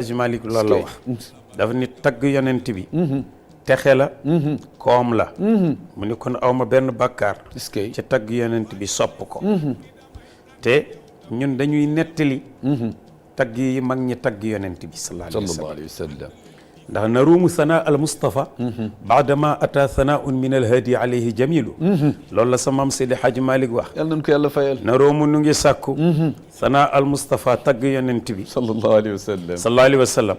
Hadj Malick loolu la wax dafa ni tagg yonent bi texe la koom la mu ni kon awma benn bàkkaar ci tagg yonent bi sopp ko te ñun dañuy nettali tagg yi mag ñi tagg yonent bi sallallahu alayhi wa sallam ndax naruumu sanaa al Mustafa baadama ata sanaaun min al hadi alayhi jamilu loolu la sa maam Seydi Hadj Malick wax yàlla nañu ko yàlla fayal naruumu nu ngi sàkku sanaa al Mustafa tagg yonent bi sallallahu alayhi wa sallam sallallahu alayhi wa sallam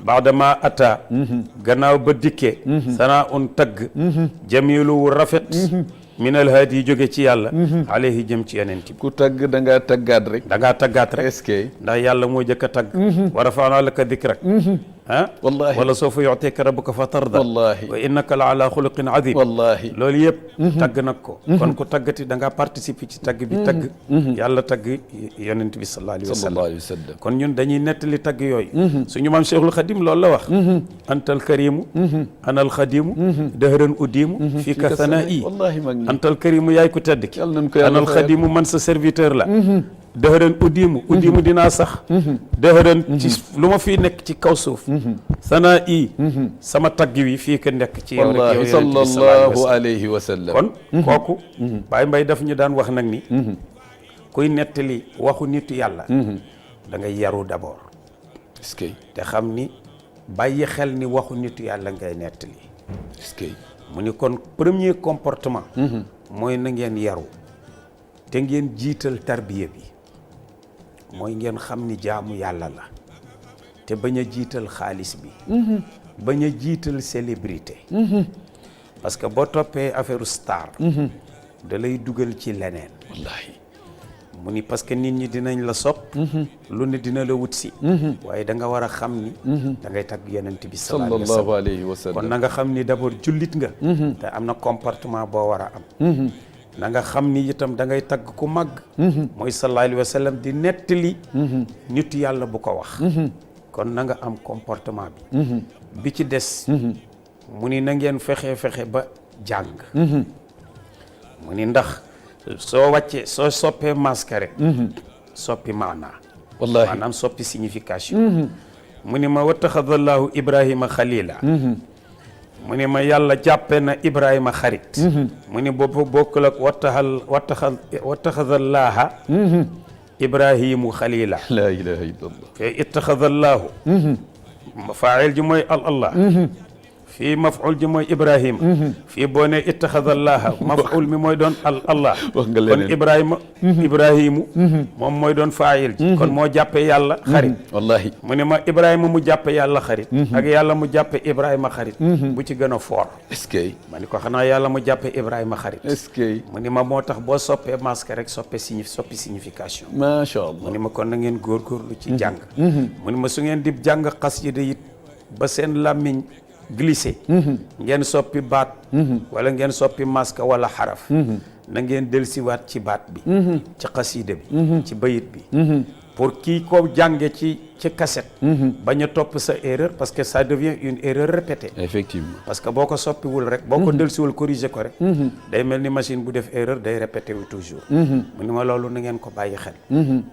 baadama ata gannaaw ba dikkee sanaaun tagg jamilu wu rafet min al hadi jóge ci yàlla alayhi jëm ci yonent bi ku tagg da ngaa taggaat rek da ngaa taggaat rek est-ce que ndax yàlla moo jëkk a tagg wa rafa'naa laka dikrak ah wallahi wala sawfa yu'tika rabbuka fa tarda wallahi wa innaka la ala xuluqin azim wallahi loolu yëpp tagg nag ko kon ku taggati da ngaa participer ci tagg bi tagg yàlla tagg yonent bi sallallahu alayhi wa sallam kon ñun dañuy nettali tagg yooyu suñu maam Cheikhul Khadim loolu la wax antal karimu anal khadimu dëhëran udimu fii ka sanaa'i wallahi mag ñi antal karimu yaay ku tedd ki yàlla nañu ko yàlla anal khadimu man sa serviteur la dëhëran udimu dinaa sax dëhëran ci lu ma fii nekk ci kaw suuf sanaa i sama tagg wi fii ka nekk ci yow rek wallahi sallallahu alayhi wa sallam kon kooku Baye Mbaye daf ñu daan wax nag ni kuy nettali waxu nitu yàlla da ngay yaru d'abord est-ce que te xam ni bàyyi xel ni waxu nitu yàlla ngay nettali est-ce que mu ni kon premier comportement mooy na ngeen yaru te ngeen jiital tarbiya bi mooy ngeen xam ni jaamu yàlla la te bañ a jiital xaalis bi bañ a jiital célébrité parce que boo toppee affaire star da lay dugal ci leneen wallahi mu ni parce que nit ñi dinañ la sopp lu ne dina la wut si waaye da nga war a xam ni da ngay tagg yonent bi sallallahu alayhi wa sallam kon na nga xam ni d'abord jullit nga te am na comportement boo war a am na nga xam ni itam da ngay tagg ku màgg mooy sallallahu alayhi wa sallam di nettali nit yàlla bu ko wax kon na nga am comportement bi ci des mu ni na ngeen fexe ba jàng mu ni ndax soo wàccee soo soppee masque rek soppi maanaa wallahi maanaam soppi signification mu ni ma wattaxadallahu ibrahima xalila mu ni ma yàlla jàppe na ibrahima xarit mu ni boobu bokkul ak wattaxadallaaha ibrahimu xalila la ilaha illallah te ittaxadallaahu faa'il ji mooy allah fii maf'ul ji mooy ibrahima fii boo ne ittaxadallaaha maf'ul mi mooy doon allah wax nga leneen kon ibrahimu moom mooy doon faa'il ji kon moo jàppe yàlla xarit wallahi mu ne ma ibrahima mu jàppe yàlla xarit ak yàlla mu jàppe ibrahima xarit bu ci gën a fort est-ce que ma ni ko xanaa yàlla mu jàppe ibrahima xarit est-ce que mu ni ma moo tax boo soppee masque rek soppi signification macha mu allah ni ma kon na ngeen góorgóorlu ci jàng mu ni ma su ngeen di jàng xasida it ba seen làmmiñ glissé ngeen soppi baat wala ngeen soppi masque wala xaraf na ngeen dellusiwaat ci baat bi ci xasida bi ci bayit bi pour kii ko jànge ci cassette bañ a topp sa erreur parce que ça devient une erreur répétée effectivement parce que boo ko soppiwul rek boo ko dellusiwul corriger ko rek day mel ni machine bu def erreur day répété wu toujours mu ni ma loolu na ngeen ko bàyyi xel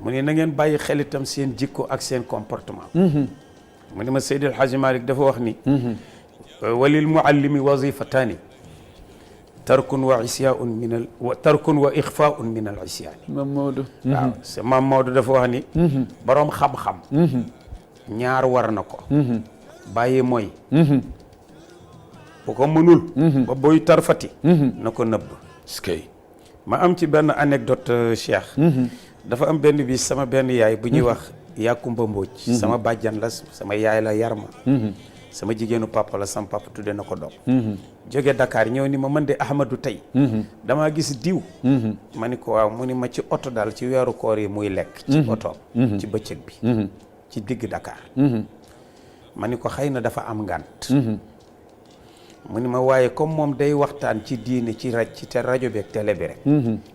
mu ni na ngeen bàyyi xel itam seen jikko ak seen comportement mu ni ma Seydi El Hadji Malick dafa wax ni walil muallimi wazifataani tarkun wa isyaun min tarkun wa ixfaun min al isyaani Mam Maodo waaw c'est Mam Maodo dafa wax ni boroom xam-xam ñaar war na ko bàyyi mooy bu ko mënul ba boy tarfati na ko nëbb skay ma am ci benn anecdote Cheikh dafa am benn bis sama benn yaay bu ñuy wax Yakumba Mbóoj sama bàjjan la sama yaay la yar ma sama jigéenu papa la sama papa tudde na ko doom jóge Dakar ñëw ni ma man de Ahmadou tey damaa gis diw ma ni ko waaw mu ni ma ci oto daal ci weeru koor yi muy lekk ci oto ci bëccëg bi ci digg Dakar ma ni ko xëy na dafa am ngànt mu ni ma waaye comme moom day waxtaan ci diine ci rajo bi ak télé bi rek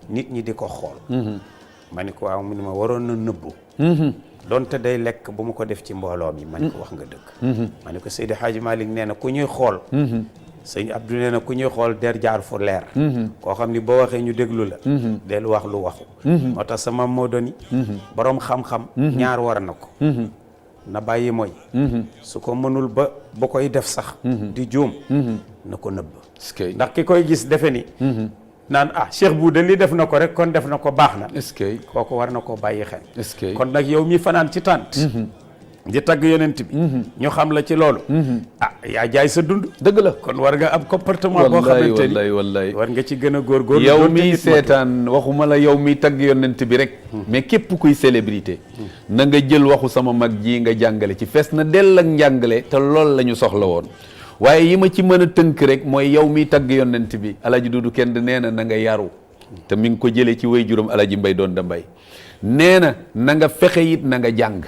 nit ñi di ko xool ma ni ko waaw mu ni ma waroon na nëbbu donte day lekk bu mu ko def ci mbooloo mi ma ni ko wax nga dëgg ma ni ko Seydi Hadji Malick nee na ku ñuy xool sëñ Abdou nee na ku ñuy xool der jaar fu leer koo xam ni boo waxee ñu déglu la del wax lu waxu moo tax sama moo doni boroom xam-xam ñaar war na ko na bàyyi mooy su ko mënul ba koy def sax di juum na ko nëbb est-ce que ndax ki koy gis defe ni naan Cheikh bu de li def na ko rek kon def na ko baax na est-ce que kooku war na koo bàyyi xel est-ce que kon nag yow mi fanaan ci tànt di tagg yonent bi ñu xam la ci loolu yaa jaay sa dund dëgg la kon war nga am comportement boo xamante ni wallaay war nga ci gën a góorgóorlu yow mi seetaan waxuma la yow mi tagg yonent bi rek mais képp kuy célébrité na nga jël waxu sama mag ji nga jàngale ci fees na dell ak njàngale te loolu la ñu soxla woon waaye yi ma ci mën a tënk rek mooy yow mi tagg yonent bi Alaji Dudu Kend nee na na nga yaru te mi ngi ko jëlee ci way juróom Alaji Mbay doon da mbay nee na nga fexe it na nga jàng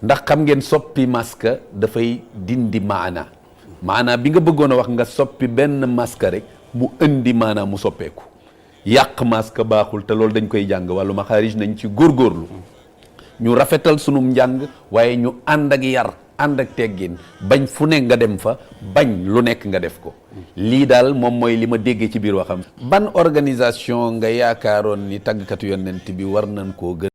ndax xam ngeen soppi masque dafay dindi maana bi nga bëggoon a wax nga soppi benn masque rek mu indi maana mu soppeeku yàq masque baaxul te loolu dañ koy jàng wàllu maxaarij nañ ci góorgóorlu ñu rafetal sunum njàng waaye ñu ànd ak yar ànd ak teggin bañ fu ne nga dem fa bañ lu nekk nga def ko lii daal moom mooy li ma déggee ci biir waxam ban organisation nga yaakaaroon ni tàggkatu yonent bi war nañ koo gën